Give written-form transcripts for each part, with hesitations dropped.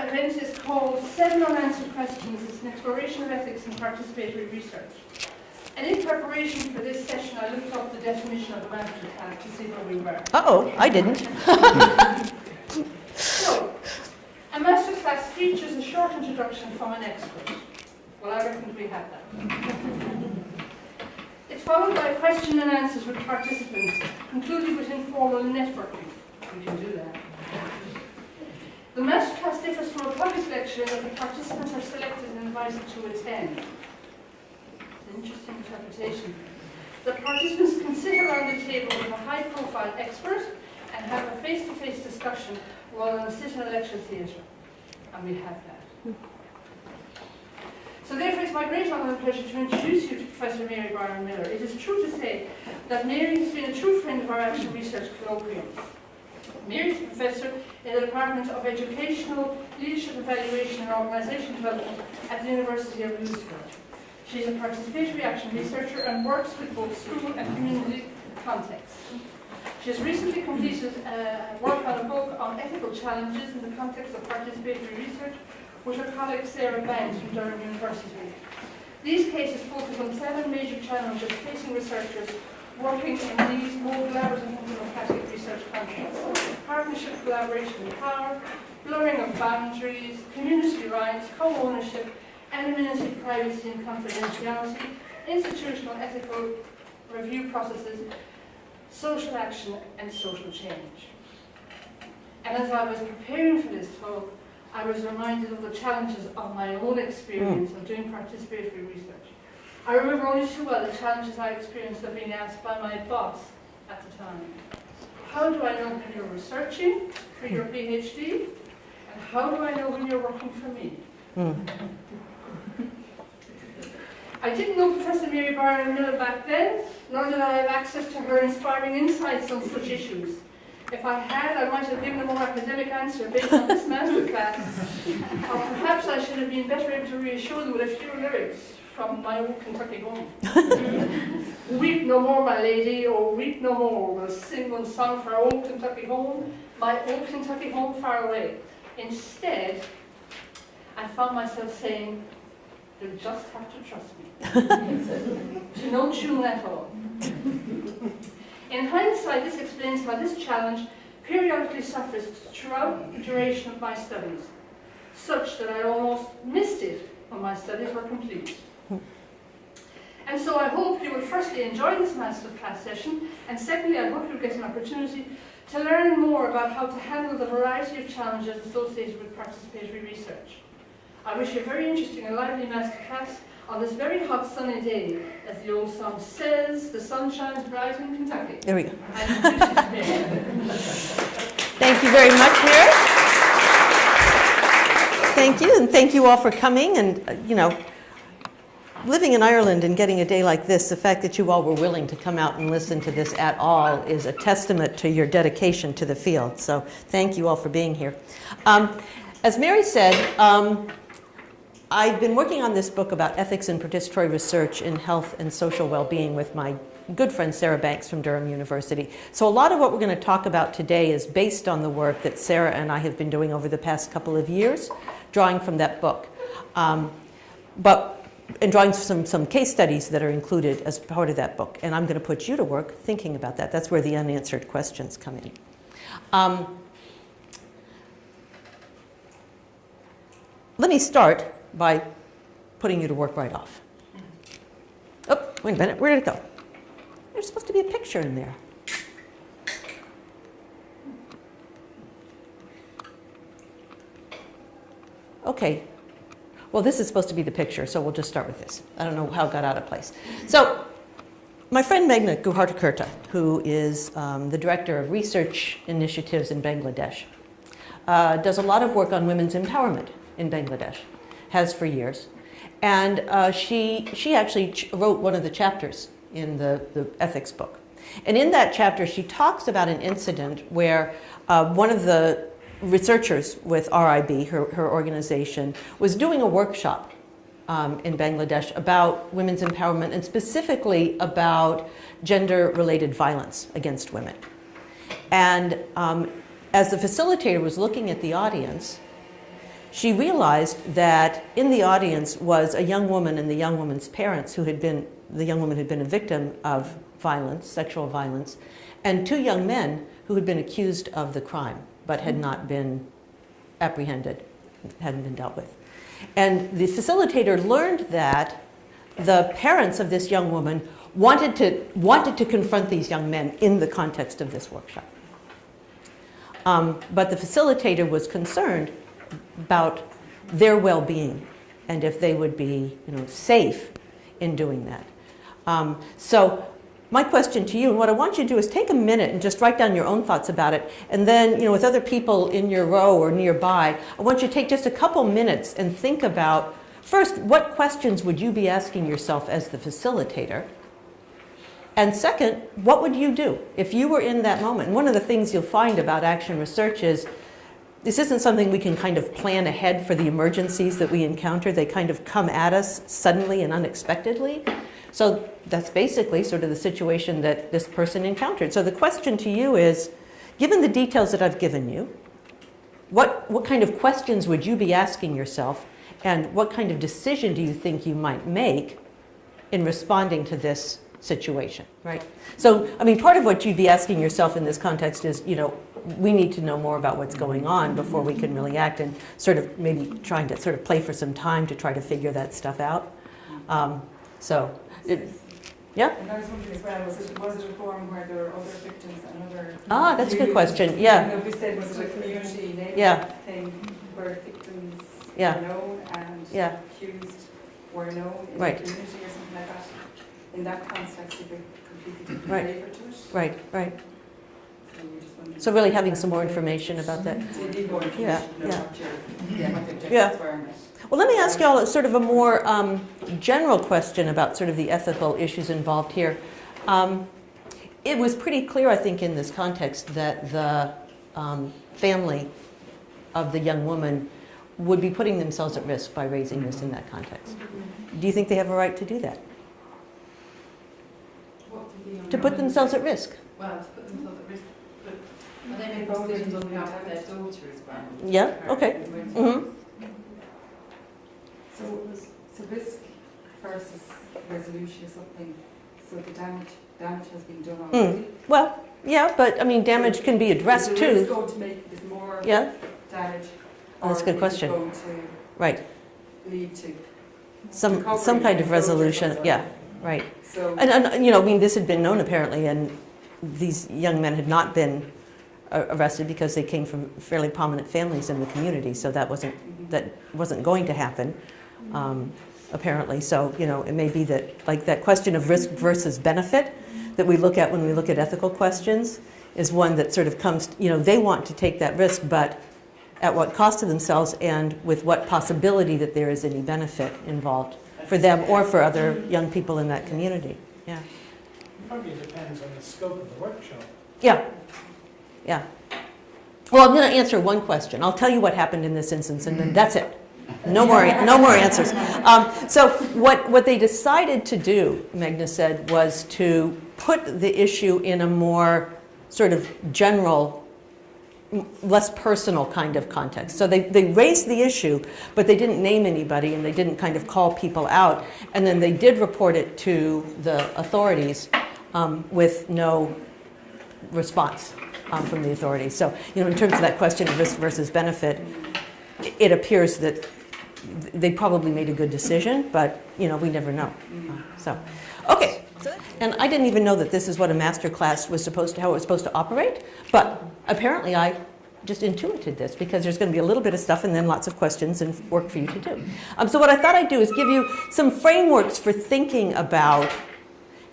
event is called 7 Unanswered Questions. It's an exploration of ethics in participatory research. And in preparation for this session, I looked up the definition of a master class to see where we were. Uh-oh, I didn't. So, a master class features a short introduction from an expert. Well, I reckon we have that. It's followed by question and answers with participants, concluded with informal networking. We can do that. The masterclass differs from a public lecture in that the participants are selected and invited to attend. It's an interesting interpretation. The participants can sit around the table with a high-profile expert and have a face-to-face discussion rather than sit in a lecture theatre. And we have that. So therefore, it's my great honour and pleasure to introduce you to Professor Mary Brydon-Miller. It is true to say that Mary has been a true friend of our Action Research Colloquium. Mary is a professor in the Department of Educational Leadership Evaluation and Organisation Development at the University of Louisville. She is a participatory action researcher and works with both school and community contexts. She has recently completed work on a book on ethical challenges in the context of participatory research with her colleague Sarah Banks from Durham University. These cases focus on 7 major challenges facing researchers working in these more collaborative and democratic research contexts: partnership, collaboration and power, blurring of boundaries, community rights, co-ownership, anonymity, privacy and confidentiality, institutional ethical review processes, social action and social change. And as I was preparing for this talk, I was reminded of the challenges of my own experience of doing participatory research. I remember only too well the challenges I experienced of being asked by my boss at the time. How do I know when you're researching for your Ph.D? And how do I know when you're working for me? I didn't know Professor Mary Brydon-Miller back then, nor did I have access to her inspiring insights on such issues. If I had, I might have given a more academic answer based on this masterclass. Or perhaps I should have been better able to reassure them with a few lyrics from my old Kentucky home. Weep no more, my lady, or weep no more. We'll sing one song for our old Kentucky home, my old Kentucky home far away. Instead, I found myself saying, you'll just have to trust me. To no tune at all. In hindsight, this explains how this challenge periodically surfaced throughout the duration of my studies, such that I almost missed it when my studies were complete. And so I hope you will firstly enjoy this masterclass session, and secondly, I hope you'll get an opportunity to learn more about how to handle the variety of challenges associated with participatory research. I wish you a very interesting and lively masterclass on this very hot sunny day. As the old song says, the sun shines bright in Kentucky. There we go. Thank you very much, Mary. Thank you, and thank you all for coming. And, you know, living in Ireland and getting a day like this, the fact that you all were willing to come out and listen to this at all is a testament to your dedication to the field. So thank you all for being here. As Mary said, I've been working on this book about ethics and participatory research in health and social well-being with my good friend Sarah Banks from Durham University. So a lot of what we're going to talk about today is based on the work that Sarah and I have been doing over the past couple of years, drawing from that book. And drawing some case studies that are included as part of that book. And I'm going to put you to work thinking about that. That's where the unanswered questions come in. Let me start by putting you to work right off. Oh, wait a minute, where did it go? There's supposed to be a picture in there. Okay, well this is supposed to be the picture, so we'll just start with this. I don't know how it got out of place. So, my friend Meghna Guhartakirta, who is the Director of Research Initiatives in Bangladesh, does a lot of work on women's empowerment in Bangladesh, has for years. And she actually wrote one of the chapters in the ethics book. And in that chapter, she talks about an incident where one of the researchers with RIB, her organization, was doing a workshop in Bangladesh about women's empowerment and specifically about gender-related violence against women. And as the facilitator was looking at the audience, she realized that in the audience was a young woman and the young woman's parents the young woman had been a victim of violence, sexual violence, and two young men who had been accused of the crime but had not been apprehended, hadn't been dealt with. And the facilitator learned that the parents of this young woman wanted to confront these young men in the context of this workshop. But the facilitator was concerned about their well-being and if they would be, safe in doing that. So my question to you, and what I want you to do is take a minute and just write down your own thoughts about it, and then, with other people in your row or nearby, I want you to take just a couple minutes and think about, first, what questions would you be asking yourself as the facilitator? And second, what would you do if you were in that moment? And one of the things you'll find about action research is this isn't something we can kind of plan ahead for the emergencies that we encounter. They kind of come at us suddenly and unexpectedly. So that's basically sort of the situation that this person encountered. So the question to you is, given the details that I've given you, what kind of questions would you be asking yourself, and what kind of decision do you think you might make in responding to this situation, right? So, part of what you'd be asking yourself in this context is, we need to know more about what's going on before we can really act, and sort of maybe trying to sort of play for some time to try to figure that stuff out. Yeah? And I was wondering as well, was it a forum where there were other victims and other... That's a good question, yeah. We said, was it a community neighbourhood thing where victims were known and accused were known in the community or something like that? In that context, you could completely different flavour to it. Right. So really having some more information about that. So you need more information about what the objectives were in it. Well, let me ask you all sort of a more general question about sort of the ethical issues involved here. It was pretty clear, I think, in this context that the family of the young woman would be putting themselves at risk by raising this in that context. Do you think they have a right to do that? To put themselves at risk? Well, to put themselves at risk, but they make decisions on behalf of their daughter as well. Yeah, okay. Mm-hmm. So risk versus resolution is something, so the damage has been done already. Well, yeah, but damage can be addressed is too. Is going to make more damage? That's a good question. Or is it going to lead to some kind of resolution? Yeah, right. So, and this had been known apparently, and these young men had not been arrested because they came from fairly prominent families in the community, so that wasn't going to happen, apparently. So, it may be that, like, that question of risk versus benefit that we look at when we look at ethical questions is one that sort of comes, they want to take that risk, but at what cost to themselves and with what possibility that there is any benefit involved for them or for other young people in that community. Yeah. Probably depends on the scope of the workshop. Yeah. Well, I'm going to answer one question. I'll tell you what happened in this instance, and then that's it. No more answers. So what they decided to do, Magna said, was to put the issue in a more sort of general, less personal kind of context. So they raised the issue, but they didn't name anybody and they didn't kind of call people out. And then they did report it to the authorities with no response from the authorities. So, in terms of that question of risk versus benefit, it appears that they probably made a good decision, but, we never know. So, okay. And I didn't even know that this is what a master class was how it was supposed to operate, but apparently I just intuited this because there's going to be a little bit of stuff and then lots of questions and work for you to do. So what I thought I'd do is give you some frameworks for thinking about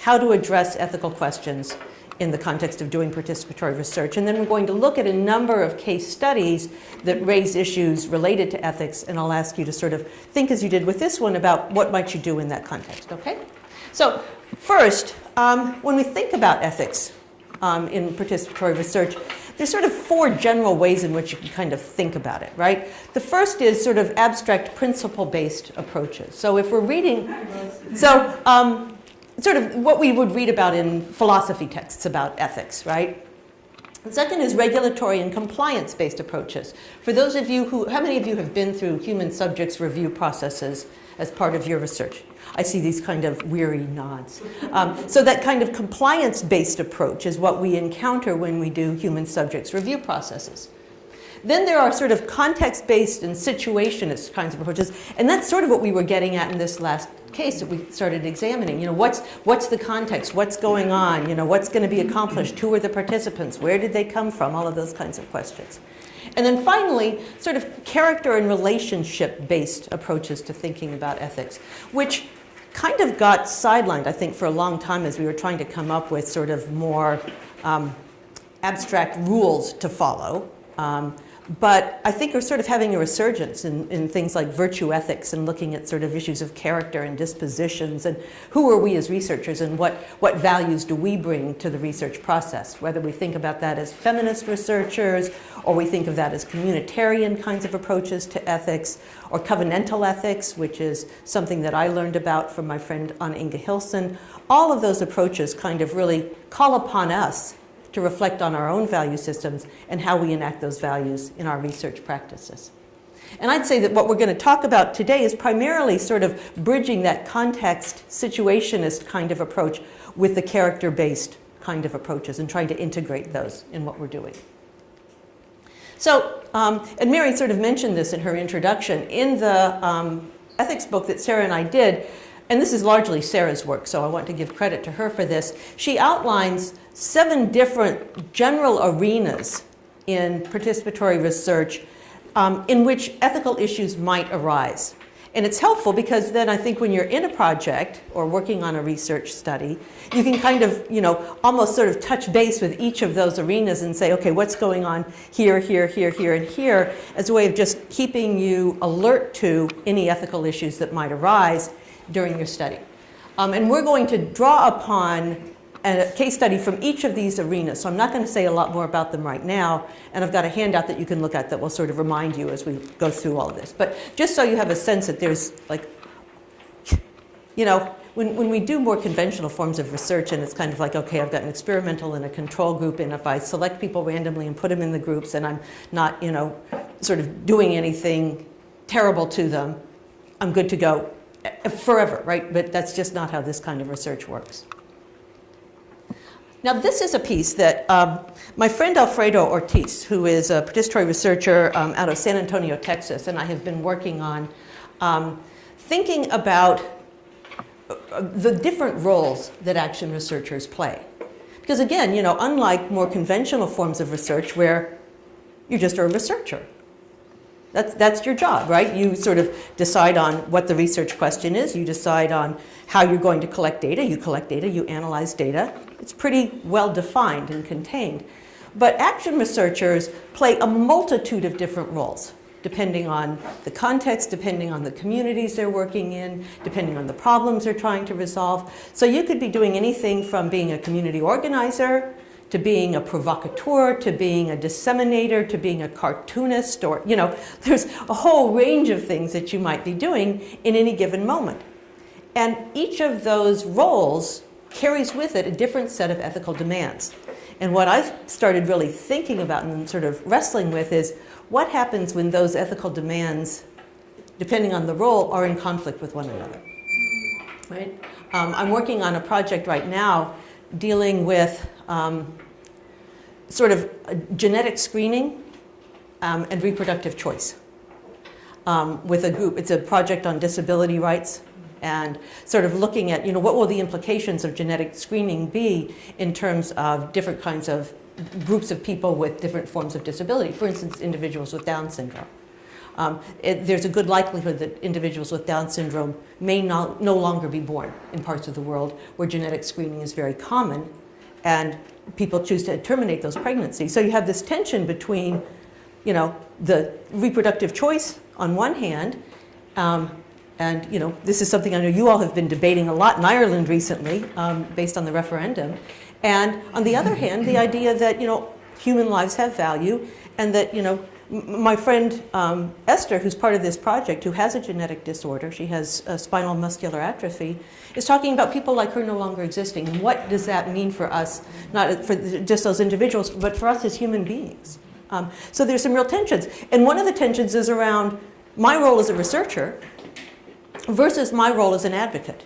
how to address ethical questions in the context of doing participatory research. And then we're going to look at a number of case studies that raise issues related to ethics, and I'll ask you to sort of think as you did with this one about what might you do in that context, okay? So first, when we think about ethics in participatory research, there's sort of four general ways in which you can kind of think about it, right? The first is sort of abstract principle-based approaches. So if we're reading, sort of what we would read about in philosophy texts about ethics, right? The second is regulatory and compliance-based approaches. For those of you who, how many of you have been through human subjects review processes as part of your research? I see these kind of weary nods. So that kind of compliance-based approach is what we encounter when we do human subjects review processes. Then there are sort of context-based and situationist kinds of approaches, and that's sort of what we were getting at in this last case that we started examining. You know, what's the context? What's going on? You know, what's going to be accomplished? Who are the participants? Where did they come from? All of those kinds of questions. And then finally, sort of character and relationship-based approaches to thinking about ethics, which kind of got sidelined, I think, for a long time as we were trying to come up with sort of more abstract rules to follow. But I think we're sort of having a resurgence in things like virtue ethics and looking at sort of issues of character and dispositions and who are we as researchers and what values do we bring to the research process, whether we think about that as feminist researchers or we think of that as communitarian kinds of approaches to ethics or covenantal ethics, which is something that I learned about from my friend Anna Inge Hilson. All of those approaches kind of really call upon us to reflect on our own value systems and how we enact those values in our research practices. And I'd say that what we're going to talk about today is primarily sort of bridging that context situationist kind of approach with the character-based kind of approaches and trying to integrate those in what we're doing. So, and Mary sort of mentioned this in her introduction, in the ethics book that Sarah and I did, and this is largely Sarah's work, so I want to give credit to her for this. She outlines 7 different general arenas in participatory research in which ethical issues might arise. And it's helpful because then I think when you're in a project or working on a research study, you can kind of, you know, almost sort of touch base with each of those arenas and say, okay, what's going on here, here, here, here, and here, as a way of just keeping you alert to any ethical issues that might arise during your study. And we're going to draw upon a case study from each of these arenas. So I'm not going to say a lot more about them right now, and I've got a handout that you can look at that will sort of remind you as we go through all of this. But just so you have a sense that there's like, you know, when we do more conventional forms of research and it's kind of like, okay, I've got an experimental and a control group, and if I select people randomly and put them in the groups and I'm not, you know, sort of doing anything terrible to them, I'm good to go forever, right? But that's just not how this kind of research works. Now, this is a piece that my friend Alfredo Ortiz, who is a participatory researcher out of San Antonio, Texas, and I have been working on thinking about the different roles that action researchers play. Because again, you know, unlike more conventional forms of research where you just are a researcher, that's your job, right? You sort of decide on what the research question is. You decide on how you're going to collect data. You collect data. You analyze data. It's pretty well defined and contained. But action researchers play a multitude of different roles, depending on the context, depending on the communities they're working in, depending on the problems they're trying to resolve. So you could be doing anything from being a community organizer, to being a provocateur, to being a disseminator, to being a cartoonist, or, you know, there's a whole range of things that you might be doing in any given moment. And each of those roles carries with it a different set of ethical demands. And what I've started really thinking about and sort of wrestling with is what happens when those ethical demands, depending on the role, are in conflict with one another, right? I'm working on a project right now dealing with sort of genetic screening and reproductive choice with a group. It's a project on disability rights and sort of looking at, you know, what will the implications of genetic screening be in terms of different kinds of groups of people with different forms of disability, for instance, individuals with Down syndrome. There's a good likelihood that individuals with Down syndrome may no longer be born in parts of the world where genetic screening is very common, and people choose to terminate those pregnancies. So you have this tension between, you know, the reproductive choice on one hand, and, you know, this is something I know you all have been debating a lot in Ireland recently, based on the referendum. And on the other hand, the idea that, you know, human lives have value, and that, you know, My friend Esther, who's part of this project, who has a genetic disorder, she has spinal muscular atrophy, is talking about people like her no longer existing. And what does that mean for us, not for just those individuals, but for us as human beings? So there's some real tensions. And one of the tensions is around my role as a researcher versus my role as an advocate.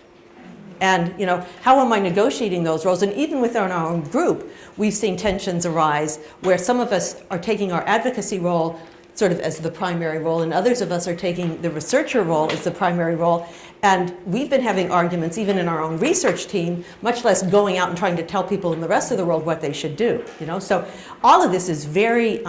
And how am I negotiating those roles? And even within our own group, we've seen tensions arise where some of us are taking our advocacy role sort of as the primary role, and others of us are taking the researcher role as the primary role. And we've been having arguments even in our own research team, much less going out and trying to tell people in the rest of the world what they should do. So all of this is very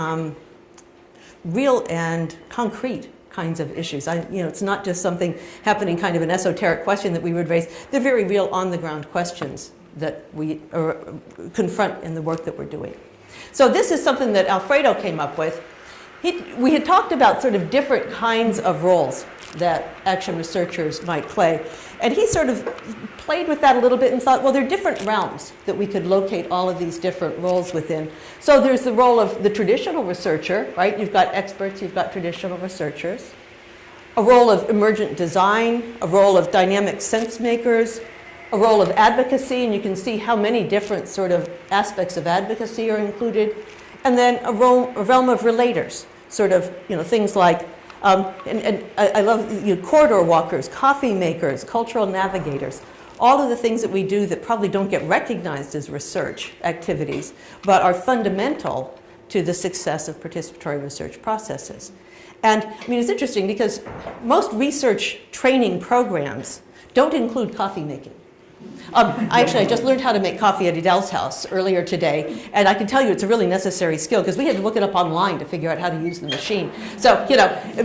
real and concrete kinds of issues. It's not just something happening, kind of an esoteric question that we would raise. They're very real on-the-ground questions that we confront in the work that we're doing. So this is something that Alfredo came up with. We had talked about sort of different kinds of roles that action researchers might play. And he sort of played with that a little bit and thought, well, there are different realms that we could locate all of these different roles within. So there's the role of the traditional researcher, right? You've got experts, you've got traditional researchers. A role of emergent design, a role of dynamic sense makers, a role of advocacy, and you can see how many different sort of aspects of advocacy are included. And then a realm of relators, sort of, things like and I love corridor walkers, coffee makers, cultural navigators, all of the things that we do that probably don't get recognized as research activities, but are fundamental to the success of participatory research processes. And it's interesting because most research training programs don't include coffee making. I just learned how to make coffee at Adele's house earlier today, and I can tell you it's a really necessary skill because we had to look it up online to figure out how to use the machine. So,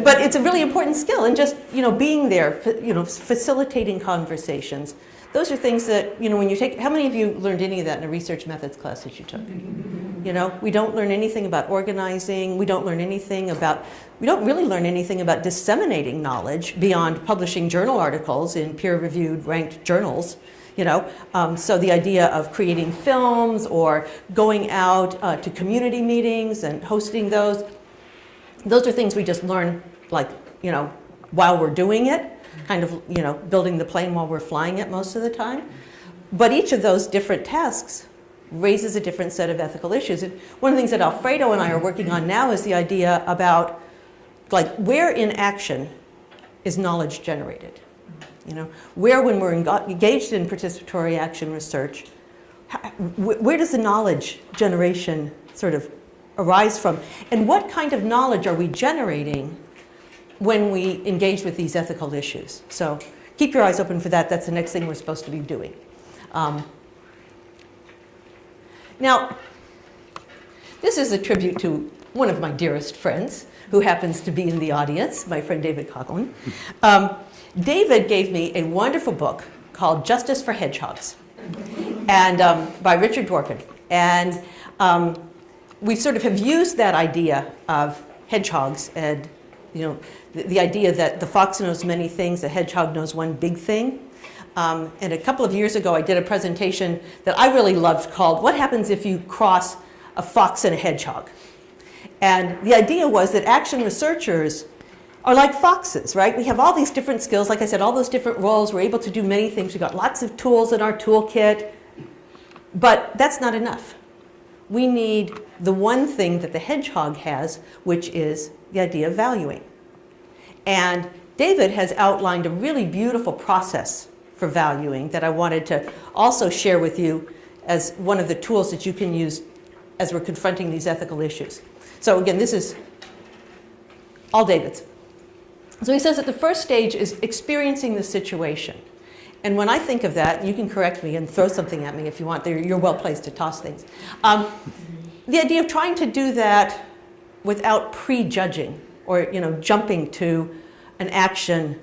but it's a really important skill, and just, being there, facilitating conversations. Those are things that, when you take, how many of you learned any of that in a research methods class that you took? We don't learn anything about organizing, we don't really learn anything about disseminating knowledge beyond publishing journal articles in peer-reviewed ranked journals. So the idea of creating films or going out to community meetings and hosting those are things we just learn, while we're doing it, kind of, building the plane while we're flying it most of the time. But each of those different tasks raises a different set of ethical issues. And one of the things that Alfredo and I are working on now is the idea about, where in action is knowledge generated? Where, when we're engaged in participatory action research, where does the knowledge generation sort of arise from? And what kind of knowledge are we generating when we engage with these ethical issues? So keep your eyes open for that. That's the next thing we're supposed to be doing. Now, this is a tribute to one of my dearest friends, who happens to be in the audience, my friend David Coghlan. David gave me a wonderful book called Justice for Hedgehogs, and by Richard Dworkin. And we sort of have used that idea of hedgehogs and, the idea that the fox knows many things, the hedgehog knows one big thing. And a couple of years ago, I did a presentation that I really loved called What Happens If You Cross a Fox and a Hedgehog? And the idea was that action researchers are like foxes, right? We have all these different skills, like I said, all those different roles. We're able to do many things. We've got lots of tools in our toolkit. But that's not enough. We need the one thing that the hedgehog has, which is the idea of valuing. And David has outlined a really beautiful process for valuing that I wanted to also share with you as one of the tools that you can use as we're confronting these ethical issues. So again, this is all David's. So he says that the first stage is experiencing the situation. And when I think of that, you can correct me and throw something at me if you want. You're well placed to toss things. The idea of trying to do that without prejudging or jumping to an action,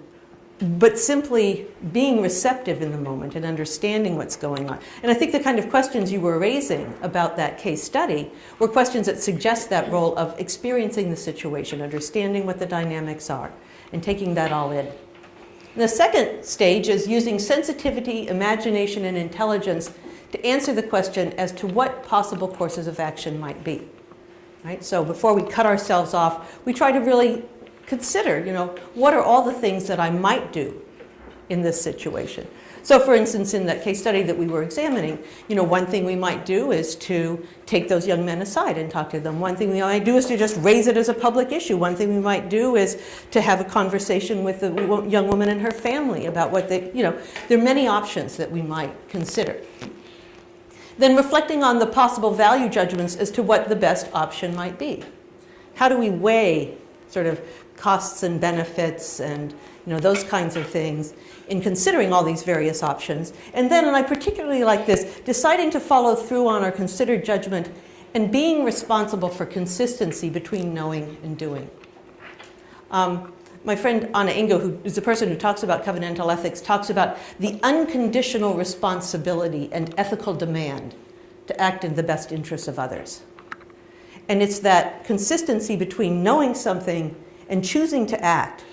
but simply being receptive in the moment and understanding what's going on. And I think the kind of questions you were raising about that case study were questions that suggest that role of experiencing the situation, understanding what the dynamics are, and taking that all in. The second stage is using sensitivity, imagination, and intelligence to answer the question as to what possible courses of action might be. right? So before we cut ourselves off, we try to really consider, what are all the things that I might do in this situation? So for instance, in that case study that we were examining, one thing we might do is to take those young men aside and talk to them. One thing we might do is to just raise it as a public issue. One thing we might do is to have a conversation with the young woman and her family about what they, there are many options that we might consider. Then reflecting on the possible value judgments as to what the best option might be. How do we weigh sort of costs and benefits and those kinds of things in considering all these various options. And then, and I particularly like this, deciding to follow through on our considered judgment and being responsible for consistency between knowing and doing. My friend Anna Ingo, who is the person who talks about covenantal ethics, talks about the unconditional responsibility and ethical demand to act in the best interests of others. And it's that consistency between knowing something and choosing to act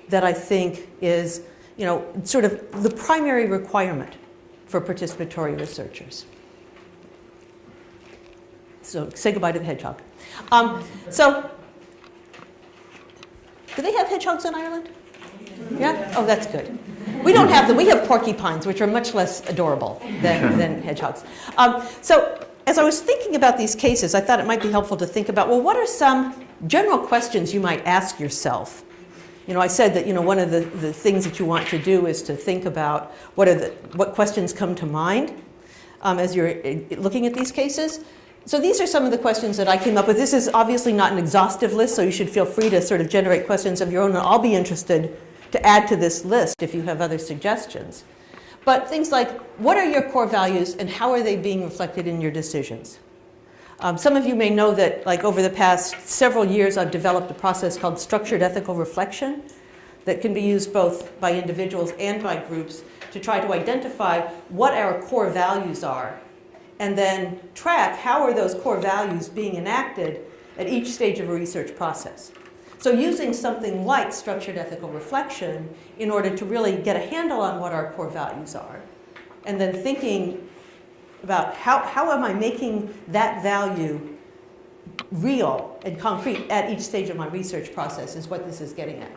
that I think is, sort of the primary requirement for participatory researchers. So say goodbye to the hedgehog. So, do they have hedgehogs in Ireland? Yeah? Oh, that's good. We don't have them. We have porcupines, which are much less adorable than hedgehogs. So, as I was thinking about these cases, I thought it might be helpful to think about, well, what are some general questions you might ask yourself? I said that one of the things that you want to do is to think about what questions come to mind as you're looking at these cases. So these are some of the questions that I came up with. This is obviously not an exhaustive list, so you should feel free to sort of generate questions of your own, and I'll be interested to add to this list if you have other suggestions. But things like, what are your core values and how are they being reflected in your decisions? Some of you may know that, over the past several years, I've developed a process called structured ethical reflection that can be used both by individuals and by groups to try to identify what our core values are and then track how are those core values being enacted at each stage of a research process. So using something like structured ethical reflection in order to really get a handle on what our core values are, and then thinking about how am I making that value real and concrete at each stage of my research process is what this is getting at.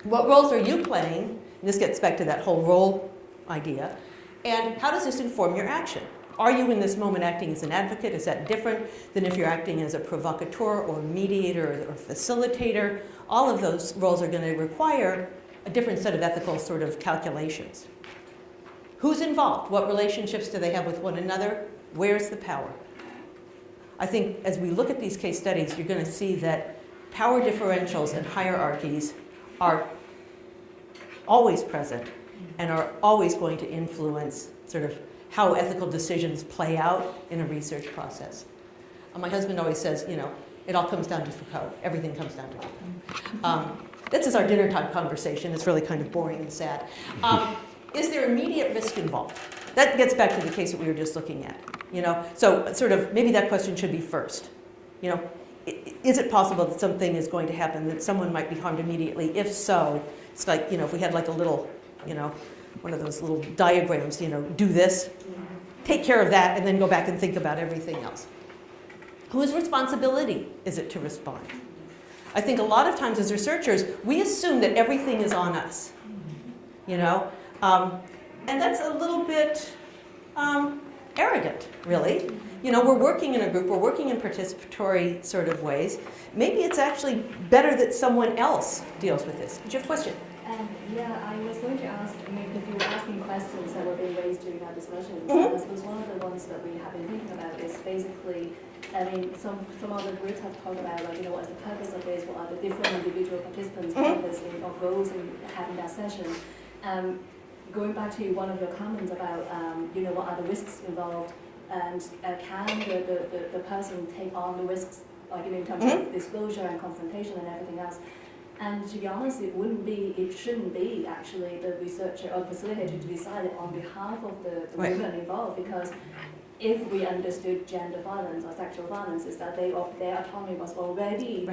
What roles are you playing? And this gets back to that whole role idea. And how does this inform your action? Are you in this moment acting as an advocate? Is that different than if you're acting as a provocateur or mediator or facilitator? All of those roles are going to require a different set of ethical sort of calculations. Who's involved? What relationships do they have with one another? Where's the power? I think as we look at these case studies, you're going to see that power differentials and hierarchies are always present and are always going to influence sort of how ethical decisions play out in a research process. My husband always says, it all comes down to Foucault. Everything comes down to Foucault. This is our dinner time conversation. It's really kind of boring and sad. Is there immediate risk involved? That gets back to the case that we were just looking at. So sort of maybe that question should be first. Is it possible that something is going to happen, that someone might be harmed immediately? If so, it's like, if we had like a little, one of those little diagrams, do this, take care of that, and then go back and think about everything else. Whose responsibility is it to respond? I think a lot of times as researchers, we assume that everything is on us, and that's a little bit arrogant, really. We're working in a group, we're working in participatory sort of ways. Maybe it's actually better that someone else deals with this. Did you have a question? Yeah, I was going to ask, because you were asking questions that were being raised during our discussions. I suppose one of the ones that we have been thinking about is basically, some other groups have talked about, what's the purpose of this, what are the different individual participants' purpose of roles in having that session. Going back to one of your comments about, what are the risks involved, and can the person take on the risks, in terms of disclosure and confrontation and everything else. And to be honest, it shouldn't be actually the researcher or facilitator to decide it on behalf of the women involved, because if we understood gender violence or sexual violence, is that their autonomy was already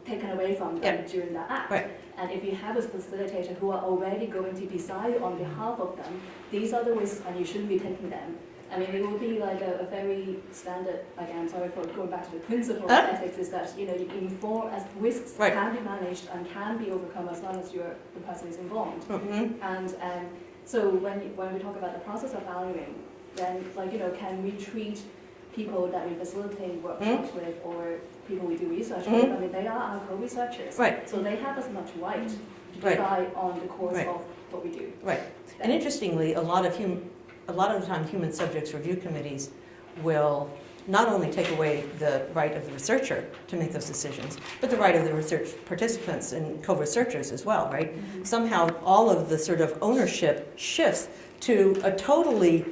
taken away from them during that act. And if you have a facilitator who are already going to decide on behalf of them, these are the risks and you shouldn't be taking them. I mean, it would be like a very standard, again, sorry for going back to the principle of ethics, is that, you inform, as risks can be managed and can be overcome as long as the person is informed. And so when we talk about the process of valuing, then, can we treat people that we facilitate workshops with or people we do research with, I mean, they are our co-researchers. Right. So they have as much right to decide on the course of what we do. Right. And interestingly, a lot of the time human subjects review committees will not only take away the right of the researcher to make those decisions, but the right of the research participants and co-researchers as well, right? Somehow all of the sort of ownership shifts to a totally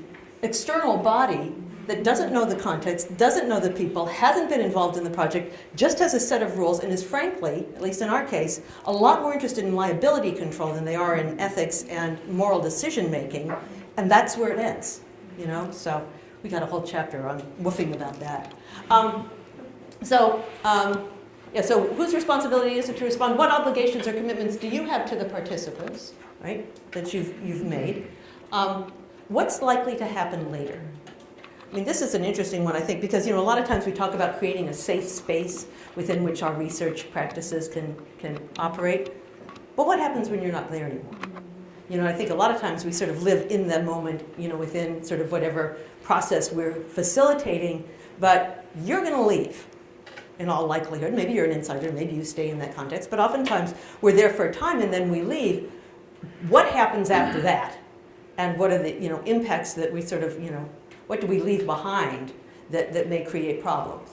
external body that doesn't know the context, doesn't know the people, hasn't been involved in the project, just has a set of rules, and is frankly, at least in our case, a lot more interested in liability control than they are in ethics and moral decision making, and that's where it ends, So we got a whole chapter on woofing about that. So whose responsibility is it to respond? What obligations or commitments do you have to the participants, right, that you've made? What's likely to happen later? I mean, this is an interesting one, I think, because a lot of times we talk about creating a safe space within which our research practices can operate. But what happens when you're not there anymore? I think a lot of times we sort of live in the moment, within sort of whatever process we're facilitating, but you're going to leave in all likelihood. Maybe you're an insider, maybe you stay in that context, but oftentimes we're there for a time and then we leave. What happens after that? And what are the impacts that we sort of, what do we leave behind that may create problems?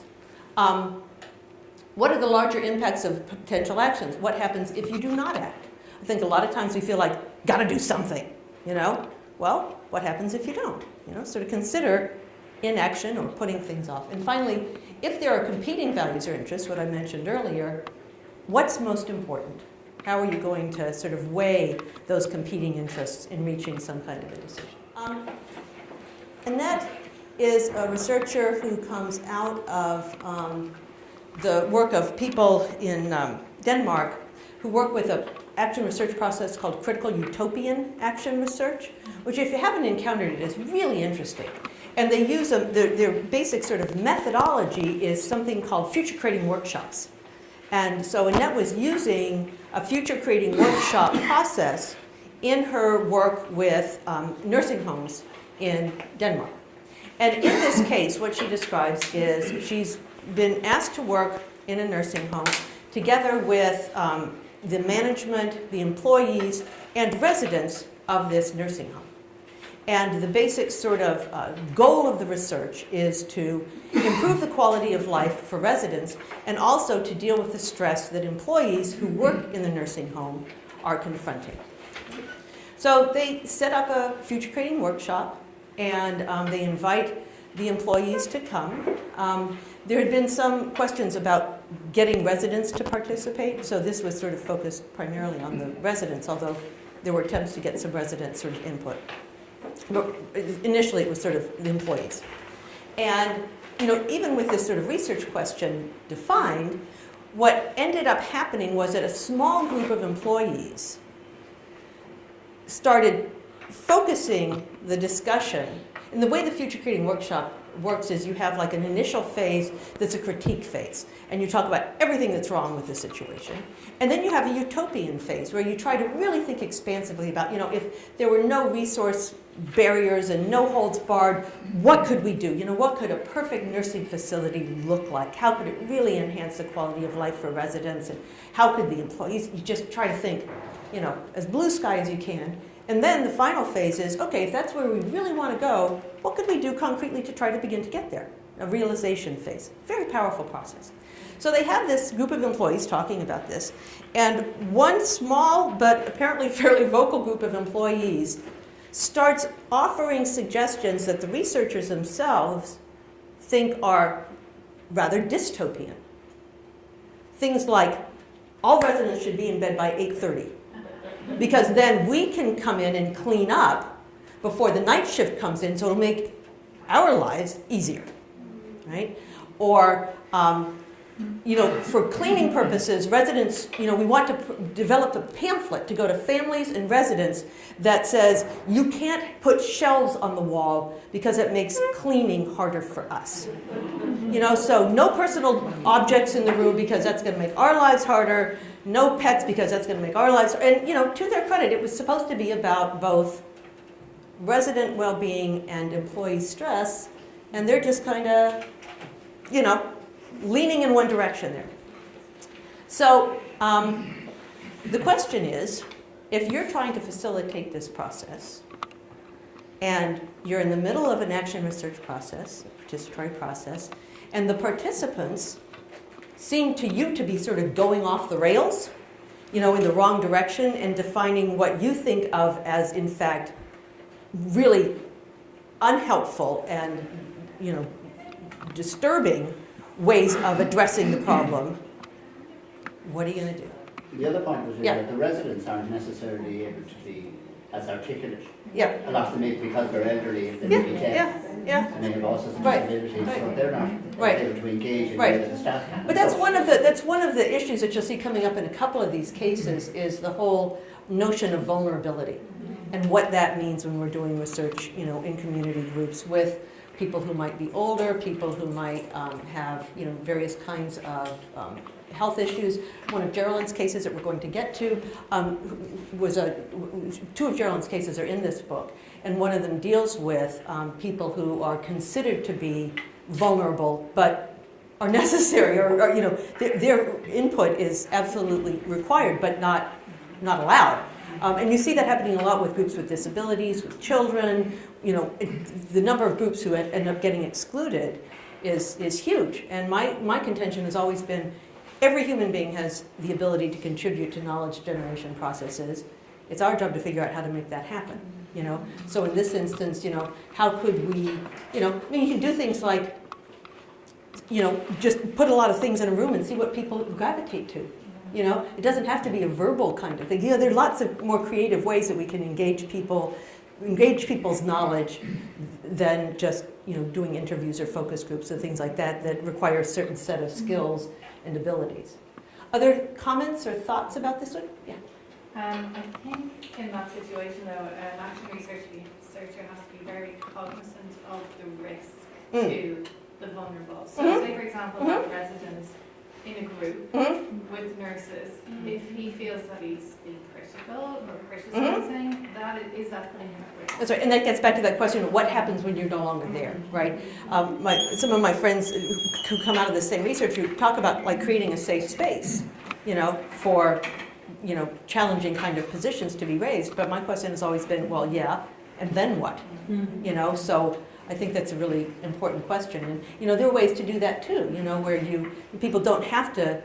What are the larger impacts of potential actions? What happens if you do not act? I think a lot of times we feel like, gotta do something, Well, what happens if you don't? Sort of consider inaction or putting things off. And finally, if there are competing values or interests, what I mentioned earlier, what's most important? How are you going to sort of weigh those competing interests in reaching some kind of a decision? And that is a researcher who comes out of the work of people in Denmark who work with an action research process called critical utopian action research, which if you haven't encountered it is really interesting. And they use their basic sort of methodology is something called future creating workshops. And so Annette was using a future creating workshop process in her work with nursing homes in Denmark. And in this case, what she describes is she's been asked to work in a nursing home together with the management, the employees, and residents of this nursing home. And the basic sort of goal of the research is to improve the quality of life for residents and also to deal with the stress that employees who work in the nursing home are confronting. So they set up a future creating workshop and they invite the employees to come. There had been some questions about getting residents to participate, so this was sort of focused primarily on the residents, although there were attempts to get some resident sort of input. But initially it was sort of the employees. And even with this sort of research question defined, what ended up happening was that a small group of employees started focusing the discussion. And the way the future creating workshop works is you have like an initial phase that's a critique phase, and you talk about everything that's wrong with the situation. And then you have a utopian phase where you try to really think expansively about, if there were no resource barriers and no holds barred, what could we do? What could a perfect nursing facility look like? How could it really enhance the quality of life for residents? And how could the employees, you just try to think, as blue sky as you can. And then the final phase is, okay, if that's where we really want to go, what could we do concretely to try to begin to get there? A realization phase. Very powerful process. So they have this group of employees talking about this, and one small but apparently fairly vocal group of employees starts offering suggestions that the researchers themselves think are rather dystopian. Things like, all residents should be in bed by 8:30. Because then we can come in and clean up before the night shift comes in, so it'll make our lives easier, right? Or for cleaning purposes, residents, we want to develop a pamphlet to go to families and residents that says, you can't put shelves on the wall because it makes cleaning harder for us. So no personal objects in the room because that's going to make our lives harder. No pets because that's going to make our lives harder. And, to their credit, it was supposed to be about both resident well-being and employee stress, and they're just kind of, leaning in one direction there. So the question is, if you're trying to facilitate this process, and you're in the middle of an action research process, participatory process, and the participants seem to you to be sort of going off the rails, in the wrong direction, and defining what you think of as, in fact, really unhelpful and, disturbing ways of addressing the problem, what are you going to do? The other point was that the residents aren't necessarily able to be as articulate. Yeah. A lot of them maybe because they're elderly, they may be deaf, and they have also some disabilities, so they're not able to engage in the way that the staff can. But that's one of the issues that you'll see coming up in a couple of these cases is the whole notion of vulnerability and what that means when we're doing research, in community groups with people who might be older, people who might have, various kinds of health issues. One of Geraldine's cases that we're going to get to two of Geraldine's cases are in this book, and one of them deals with people who are considered to be vulnerable, but are necessary, or their input is absolutely required, but not allowed. And you see that happening a lot with groups with disabilities, with children. The number of groups who end up getting excluded is huge. And my contention has always been, every human being has the ability to contribute to knowledge generation processes. It's our job to figure out how to make that happen. So in this instance, how could we, you can do things like, just put a lot of things in a room and see what people gravitate to. It doesn't have to be a verbal kind of thing. There are lots of more creative ways that we can engage people's knowledge than just, doing interviews or focus groups and things like that require a certain set of skills and abilities. Other comments or thoughts about this one? Yeah. I think in that situation, though, an action researcher has to be very cognizant of the risk to the vulnerable. So say, for example, that resident in a group with nurses, if he feels that he's being critical or criticizing, that putting him at risk. That's right, and that gets back to that question of what happens when you're no longer there, right? Some of my friends who come out of the same research group talk about creating a safe space, for challenging kind of positions to be raised. But my question has always been, well, yeah, and then what? So I think that's a really important question. And, there are ways to do that too, where people don't have to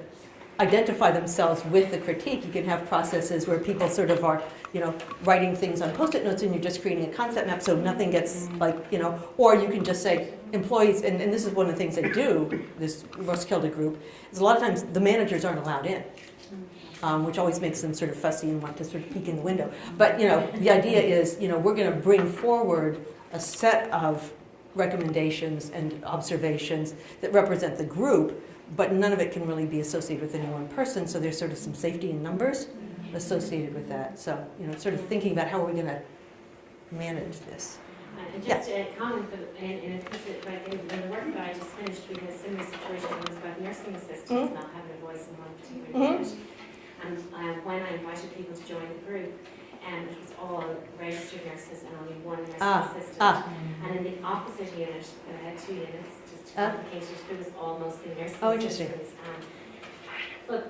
identify themselves with the critique. You can have processes where people sort of are, writing things on Post-it notes and you're just creating a concept map so nothing gets or you can just say employees, and this is one of the things they do, this Roskilde group, is a lot of times the managers aren't allowed in. Which always makes them sort of fussy and want to sort of peek in the window. But, the idea is, we're going to bring forward a set of recommendations and observations that represent the group, but none of it can really be associated with any one person, so there's sort of some safety in numbers associated with that. So, sort of thinking about how are we going to manage this. Just a comment in the work that I just finished, we had a similar situation was about nursing assistants not having a voice in one particular unit. And when I invited people to join the group, it was all registered nurses and only one nursing assistant. And in the opposite unit, I had 2 units, just to complicate it, there was all mostly nursing assistants. So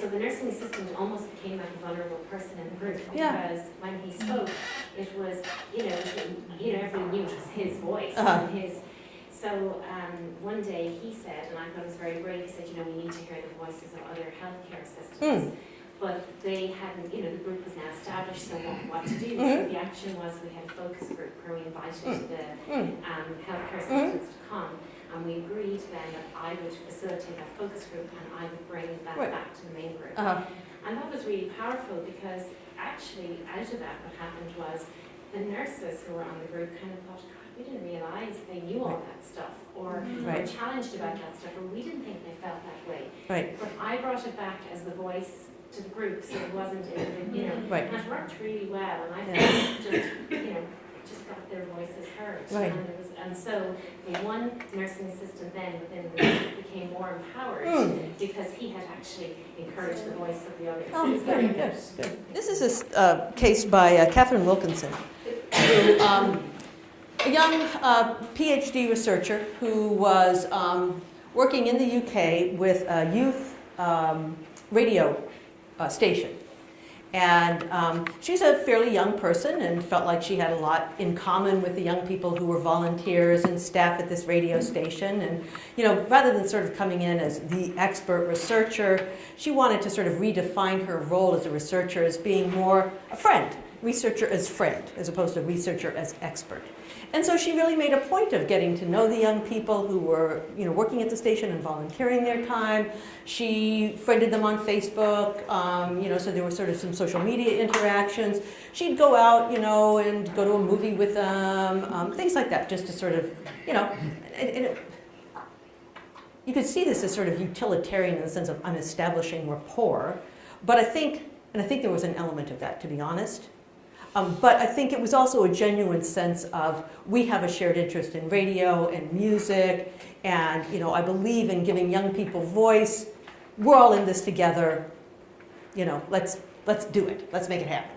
the nursing assistant almost became like a vulnerable person in the group because when he spoke, it was, everyone knew it was his voice and his. So one day he said, and I thought it was very brave, he said, we need to hear the voices of other healthcare assistants. But they hadn't, the group was now established, so what to do. So the action was we had a focus group where we invited the healthcare assistants to come. And we agreed then that I would facilitate that focus group and I would bring that back to the main group. And that was really powerful because actually out of that what happened was the nurses who were on the group kind of thought, God, we didn't realise they knew all that stuff, or were challenged about that stuff, or we didn't think they felt that way. Right. But I brought it back as the voice to the group, so it wasn't, and it worked really well, and I felt just got their voices heard. Right. And so the one nursing assistant then within the group became more empowered because he had actually encouraged the voice of the others. Oh, very good. This is a case by Catherine Wilkinson, who, a young Ph.D. researcher who was working in the UK with a youth radio station. And she's a fairly young person and felt like she had a lot in common with the young people who were volunteers and staff at this radio station. And, rather than sort of coming in as the expert researcher, she wanted to sort of redefine her role as a researcher as being more a friend, researcher as friend, as opposed to researcher as expert. And so she really made a point of getting to know the young people who were, working at the station and volunteering their time. She friended them on Facebook, so there were sort of some social media interactions. She'd go out, and go to a movie with them, things like that, just to sort of, you could see this as sort of utilitarian in the sense of I'm establishing rapport. But I think there was an element of that, to be honest. But I think it was also a genuine sense of we have a shared interest in radio and music, and I believe in giving young people voice. We're all in this together. Let's do it. Let's make it happen.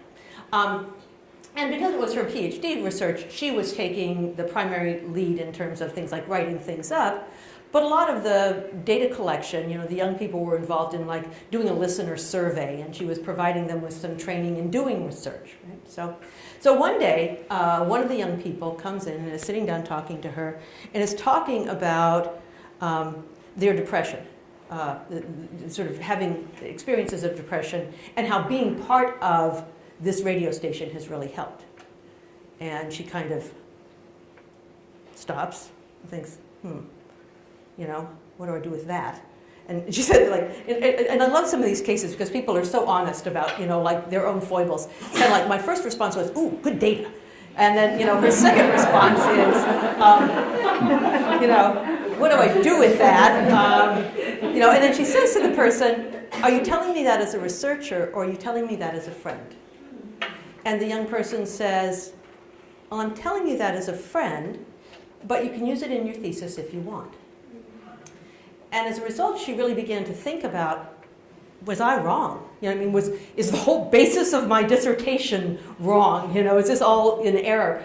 And because it was her PhD research, she was taking the primary lead in terms of things like writing things up. But a lot of the data collection, the young people were involved in like doing a listener survey, and she was providing them with some training in doing research. Right? So one day, one of the young people comes in and is sitting down talking to her, and is talking about their depression, sort of having experiences of depression, and how being part of this radio station has really helped. And she kind of stops and thinks, what do I do with that? And she said, and I love some of these cases because people are so honest about, their own foibles. And my first response was, ooh, good data. And then, her second response is, what do I do with that? And then she says to the person, are you telling me that as a researcher, or are you telling me that as a friend? And the young person says, well, I'm telling you that as a friend, but you can use it in your thesis if you want. And as a result, she really began to think about, was I wrong? Is the whole basis of my dissertation wrong? Is this all in error?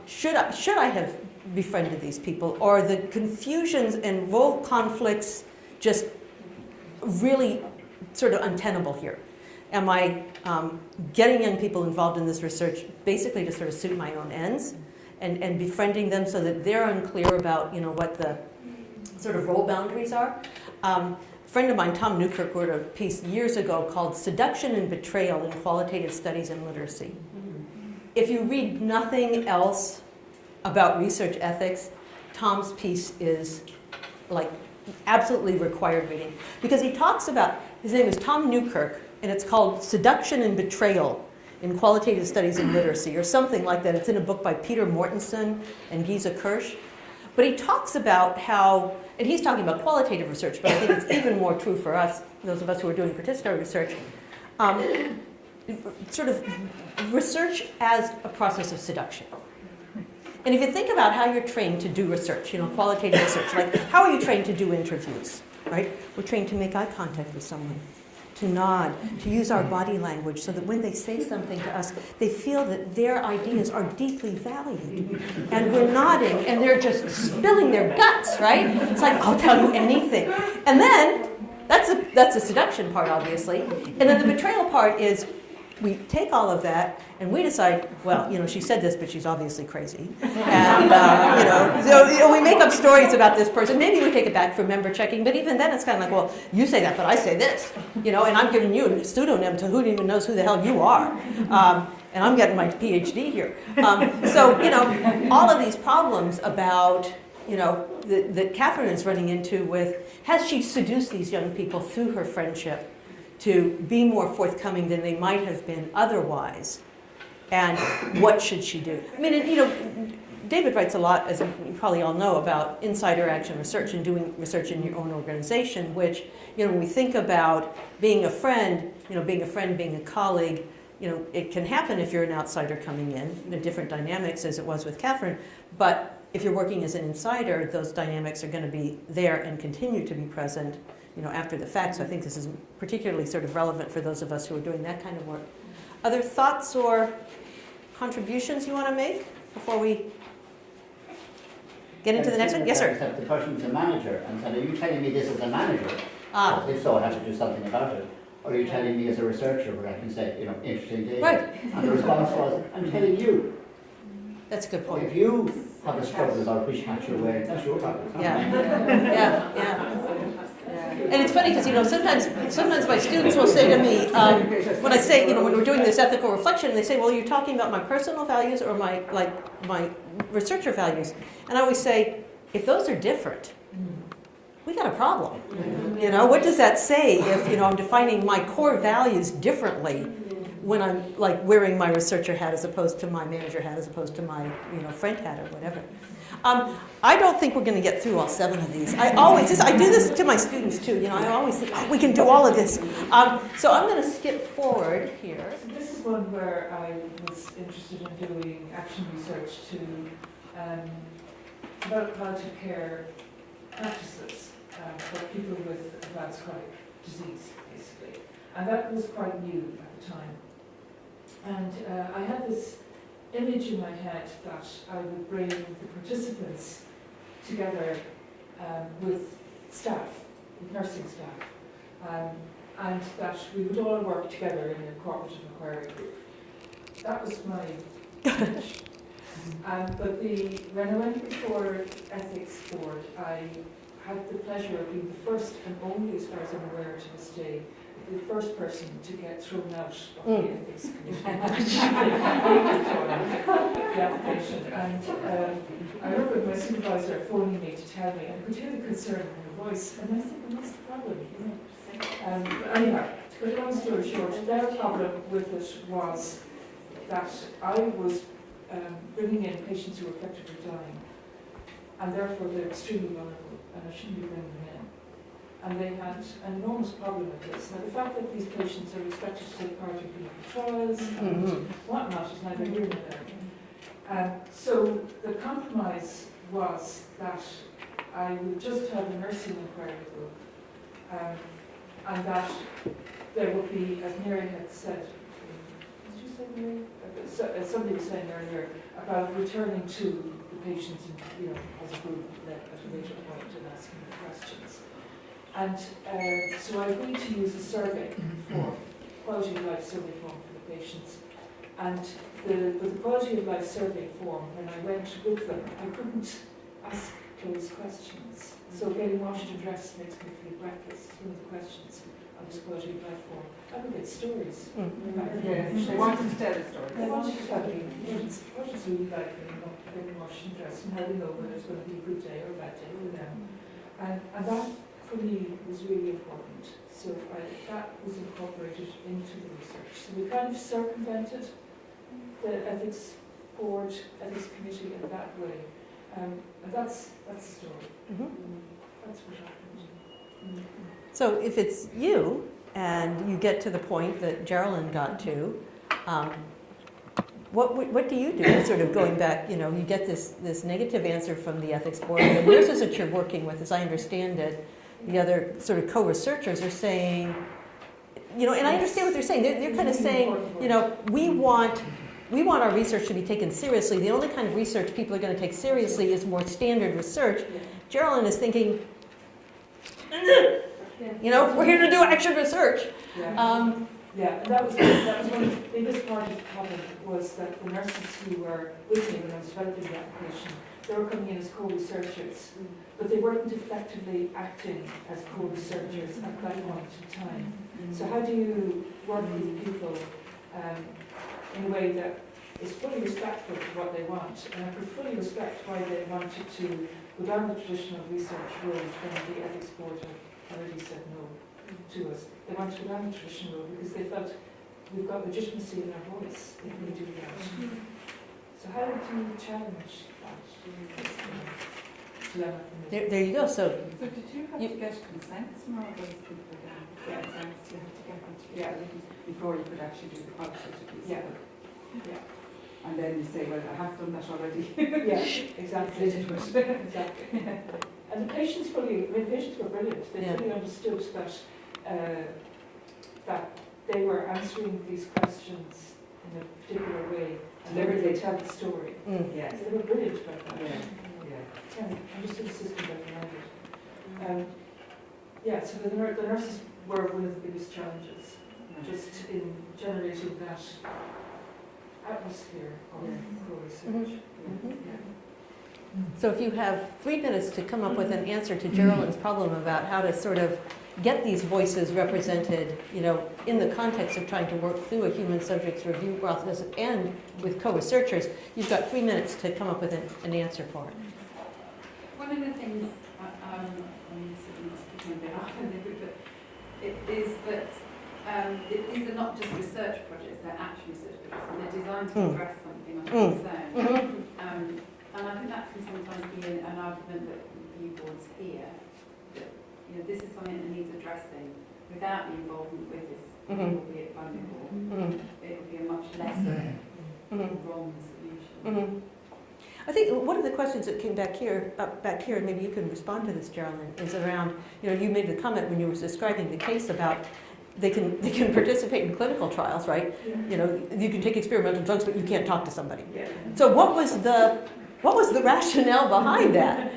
Should I have befriended these people? Or the confusions and role conflicts just really sort of untenable here? Am I getting young people involved in this research basically to sort of suit my own ends and befriending them so that they're unclear about, what the sort of role boundaries are? A friend of mine, Tom Newkirk, wrote a piece years ago called Seduction and Betrayal in Qualitative Studies in Literacy. If you read nothing else about research ethics, Tom's piece is absolutely required reading. Because he talks about, his name is Tom Newkirk, and it's called Seduction and Betrayal in Qualitative Studies in Literacy, or something like that. It's in a book by Peter Mortensen and Giza Kirsch. But he talks about how, and he's talking about qualitative research, but I think it's even more true for us, those of us who are doing participatory research, sort of research as a process of seduction. And if you think about how you're trained to do research, qualitative research, how are you trained to do interviews, right? We're trained to make eye contact with someone, to nod, to use our body language so that when they say something to us, they feel that their ideas are deeply valued. And we're nodding, and they're just spilling their guts, right? It's like, I'll tell you anything. And then, that's the seduction part, obviously. And then the betrayal part is, we take all of that, and we decide, well, she said this, but she's obviously crazy. And, so we make up stories about this person. Maybe we take it back for member checking, but even then it's kind of like, well, you say that, but I say this. And I'm giving you a pseudonym to who even knows who the hell you are. And I'm getting my PhD here. So, all of these problems about, that Catherine is running into with, has she seduced these young people through her friendship to be more forthcoming than they might have been otherwise? And what should she do? David writes a lot, as you probably all know, about insider action research and doing research in your own organization, which, when we think about being a friend, being a colleague, it can happen if you're an outsider coming in, the different dynamics as it was with Catherine, but if you're working as an insider, those dynamics are going to be there and continue to be present, after the fact. So I think this is particularly sort of relevant for those of us who are doing that kind of work. Other thoughts or contributions you want to make before we get into the next one? Yes, sir. The person's a manager and said, are you telling me this as a manager? If so, I have to do something about it. Or are you telling me as a researcher where I can say, interesting data? Right. And the response was, I'm telling you. That's a good point. If you have a struggle about which hat you're wearing, that's your problem. Yeah. And it's funny because, sometimes my students will say to me, when I say, when we're doing this ethical reflection, they say, well, you're talking about my personal values or my researcher values. And I always say, if those are different, we got a problem. What does that say if, I'm defining my core values differently when I'm wearing my researcher hat as opposed to my manager hat as opposed to my, friend hat or whatever. I don't think we're going to get through all 7 of these. I do this to my students too. I always think, we can do all of this. So I'm going to skip forward here. This is one where I was interested in doing action research to develop palliative care practices for people with advanced chronic disease, basically. And that was quite new at the time. And I had this image in my head that I would bring the participants together with staff, with nursing staff, and that we would all work together in a cooperative inquiry group. That was my image. But when I went before ethics board, I had the pleasure of being the first and only, as far as I'm aware to this day, the first person to get thrown out of the ethics committee. The application. And I remember my supervisor phoning me to tell me, and I could hear the concern in her voice, and I said, well, what's the problem? But anyhow, to cut a long story short, their problem with it was that I was bringing in patients who were effectively dying, and therefore they're extremely vulnerable, and I shouldn't be bringing them in. And they had an enormous problem with this. Now, the fact that these patients are expected to take part in clinical trials and whatnot is neither here nor there. So the compromise was that I would just have a nursing inquiry group, and that there would be, as Mary had said, did you say Mary? Somebody was saying earlier about returning to the patients, as a group at a later point and asking the questions. And so I agreed to use a survey form, quality of life survey form for the patients. And with the quality of life survey form, when I went with them, I couldn't ask those questions. So getting washed and dressed makes me feel breathless. One of the questions on this quality of life form. I would get stories. Yes, they wanted to tell a story. They wanted to tell me what it's really like getting washed and dressed and how they know whether it's going to be a good day or a bad day for them. And that, for me, was really important. So that was incorporated into the research. So we kind of circumvented the ethics board, ethics committee in that way. And that's the story. That's what happened. So if it's you, and you get to the point that Geraldine got to, what do you do? Sort of going back, you get this negative answer from the ethics board. The nurses that you're working with, as I understand it, the other sort of co-researchers are saying, and I understand what they're saying. They're kind of saying, we want our research to be taken seriously. The only kind of research people are going to take seriously is more standard research. Geraldine is thinking, we're here to do action research. That was one of the biggest part of the problem, was that the nurses who were with me when I was developing the application, they were coming in as co-researchers, but they weren't effectively acting as co-researchers at that point in time. So how do you work with people in a way that is fully respectful to what they want? And I could fully respect why they wanted to go down the traditional research road when the ethics board had already said no to us. They wanted to go down the traditional road because they felt we've got legitimacy in our voice if we do that. So So how would you challenge that? Dilemma from the- There you go. So So did you have to get consent from all those people then? Yeah, consent, you have to get them together before you could actually do the qualitative piece. Yeah. of it. And then you say, well, I have done that already. Yeah, exactly. Exactly. And the patients were brilliant. They fully understood that that they were answering these questions in a particular way, and they tell the story. Yes. They were brilliant about that. Yeah. Yeah, understood the system better than I did. Yeah, so the nurses were one of the biggest challenges, just in generating that atmosphere of research. So if you have 3 minutes to come up with an answer to Geraldine's problem about how to sort of get these voices represented, in the context of trying to work through a human subjects review process and with co-researchers, you've got 3 minutes to come up with an answer for it. One of the things, I'm speaking a bit often, but it is that these are not just research projects, they're actual research projects, and they're designed to address something on its own. And I think that can sometimes be an argument that review boards hear, that this is something that needs addressing without the involvement with this, albeit vulnerable, it would be a much lesser wrong solution. I think one of the questions that came back here, and maybe you can respond to this, Geraldine, is around, you made the comment when you were describing the case about they can participate in clinical trials, right? Yeah. You can take experimental drugs, but you can't talk to somebody. Yeah. So what was the rationale behind that?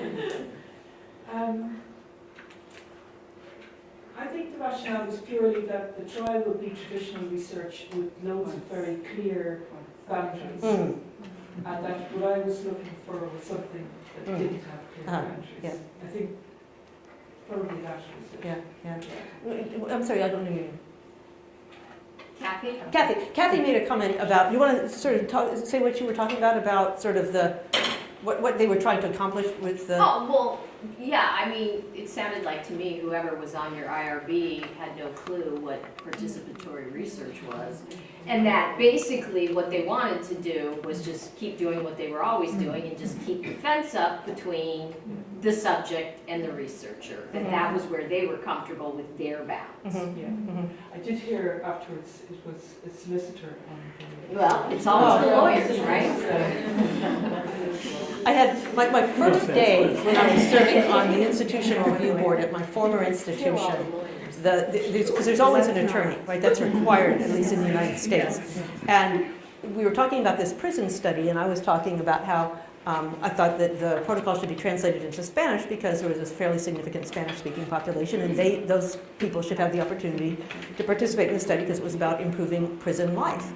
I think the rationale was purely that the trial would be traditional research with loads of very clear boundaries. And that what I was looking for was something that didn't have clear boundaries. Yeah. I think probably that was it. Yeah. I'm sorry, I don't know you. Kathy? Kathy made a comment about, you want to sort of say what you were talking about sort of what they were trying to accomplish with the... Oh, well, yeah, I mean, it sounded like to me whoever was on your IRB had no clue what participatory research was. And that basically what they wanted to do was just keep doing what they were always doing and just keep the fence up between the subject and the researcher. That was where they were comfortable with their bounds. I did hear afterwards it was a solicitor on the... Well, it's always the lawyers, right? I had my first day when I was serving on the institutional review board at my former institution, because there's always an attorney, right? That's required, at least in the United States. And we were talking about this prison study, and I was talking about how I thought that the protocol should be translated into Spanish because there was this fairly significant Spanish-speaking population, and those people should have the opportunity to participate in the study because it was about improving prison life.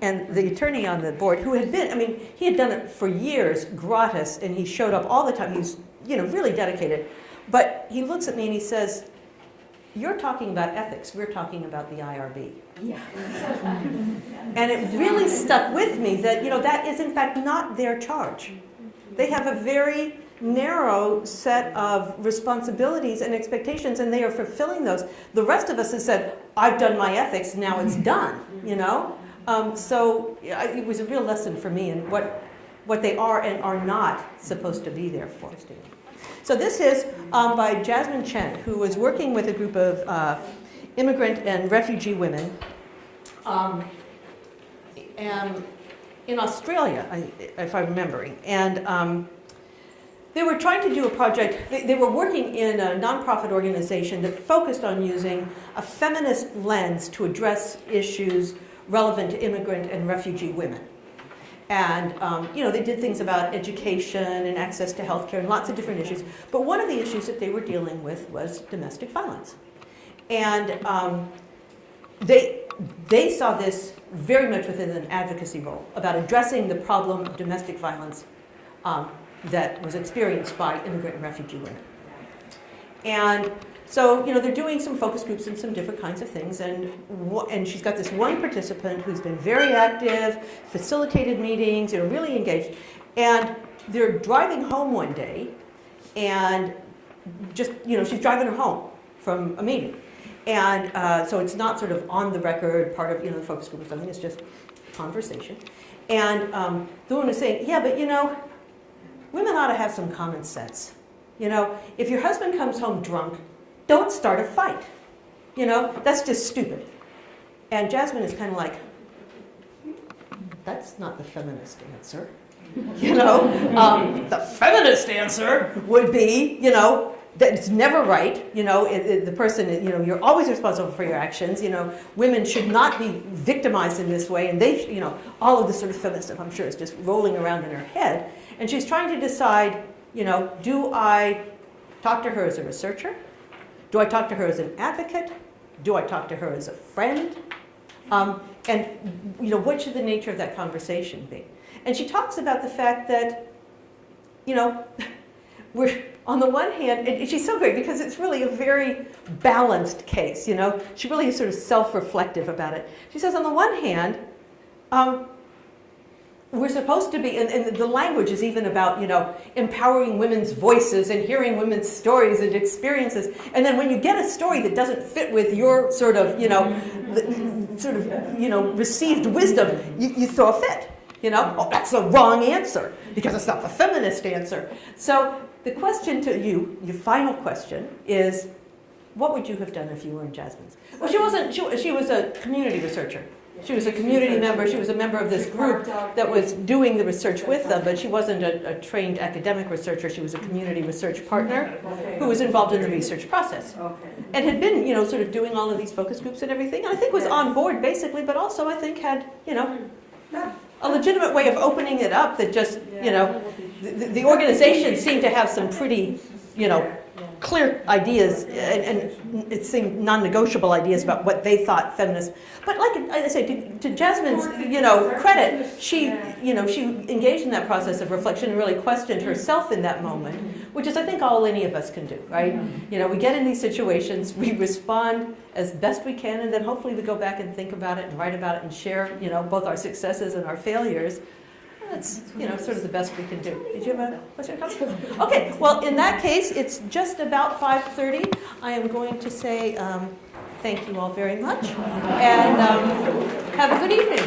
And the attorney on the board, who had been, he had done it for years, gratis, and he showed up all the time. He was, really dedicated. But he looks at me and he says, "You're talking about ethics. We're talking about the IRB." Yeah. And it really stuck with me that, that is in fact not their charge. They have a very narrow set of responsibilities and expectations, and they are fulfilling those. The rest of us has said, "I've done my ethics, now it's done," So it was a real lesson for me in what they are and are not supposed to be there for. So this is by Jasmine Chen, who was working with a group of immigrant and refugee women and in Australia, if I'm remembering. And they were trying to do a project. They were working in a nonprofit organization that focused on using a feminist lens to address issues relevant to immigrant and refugee women. And, they did things about education and access to healthcare and lots of different issues. But one of the issues that they were dealing with was domestic violence. And they saw this very much within an advocacy role about addressing the problem of domestic violence that was experienced by immigrant and refugee women. And so, they're doing some focus groups and some different kinds of things, and she's got this one participant who's been very active, facilitated meetings, really engaged, and they're driving home one day, and just, she's driving her home from a meeting. And so it's not sort of on the record part of, the focus group or something, it's just conversation. And the woman was saying, yeah, but women ought to have some common sense. If your husband comes home drunk, don't start a fight. That's just stupid. And Jasmine is kind of like, that's not the feminist answer. The feminist answer would be, that it's never right. The person, you're always responsible for your actions. Women should not be victimized in this way. And they, all of this sort of feminist stuff, I'm sure, is just rolling around in her head. And she's trying to decide, do I talk to her as a researcher? Do I talk to her as an advocate? Do I talk to her as a friend? And what should the nature of that conversation be? And she talks about the fact that, we're, on the one hand, and she's so great because it's really a very balanced case, She really is sort of self-reflective about it. She says, on the one hand, we're supposed to be, and the language is even about, empowering women's voices and hearing women's stories and experiences. And then when you get a story that doesn't fit with your sort of, received wisdom, you throw a fit. Oh, that's the wrong answer because it's not the feminist answer. So the question to you, your final question, is what would you have done if you were in Jasmine's? Well, she wasn't. She was a community researcher. She was a community member. She was a member of this group that was doing the research with them, but she wasn't a trained academic researcher. She was a community research partner who was involved in the research process and had been, sort of doing all of these focus groups and everything. And I think was on board basically, but also I think had, a legitimate way of opening it up that just, the organization seemed to have some pretty, clear ideas, and it seemed non-negotiable ideas about what they thought feminists. But like I say, to Jasmine's, credit, she engaged in that process of reflection and really questioned herself in that moment, which is, I think, all any of us can do, right? We get in these situations, we respond as best we can, and then hopefully we go back and think about it and write about it and share, both our successes and our failures. That's, sort of the best we can do. Did you have a question? Okay, well, in that case, it's just about 5:30. I am going to say thank you all very much, and have a good evening.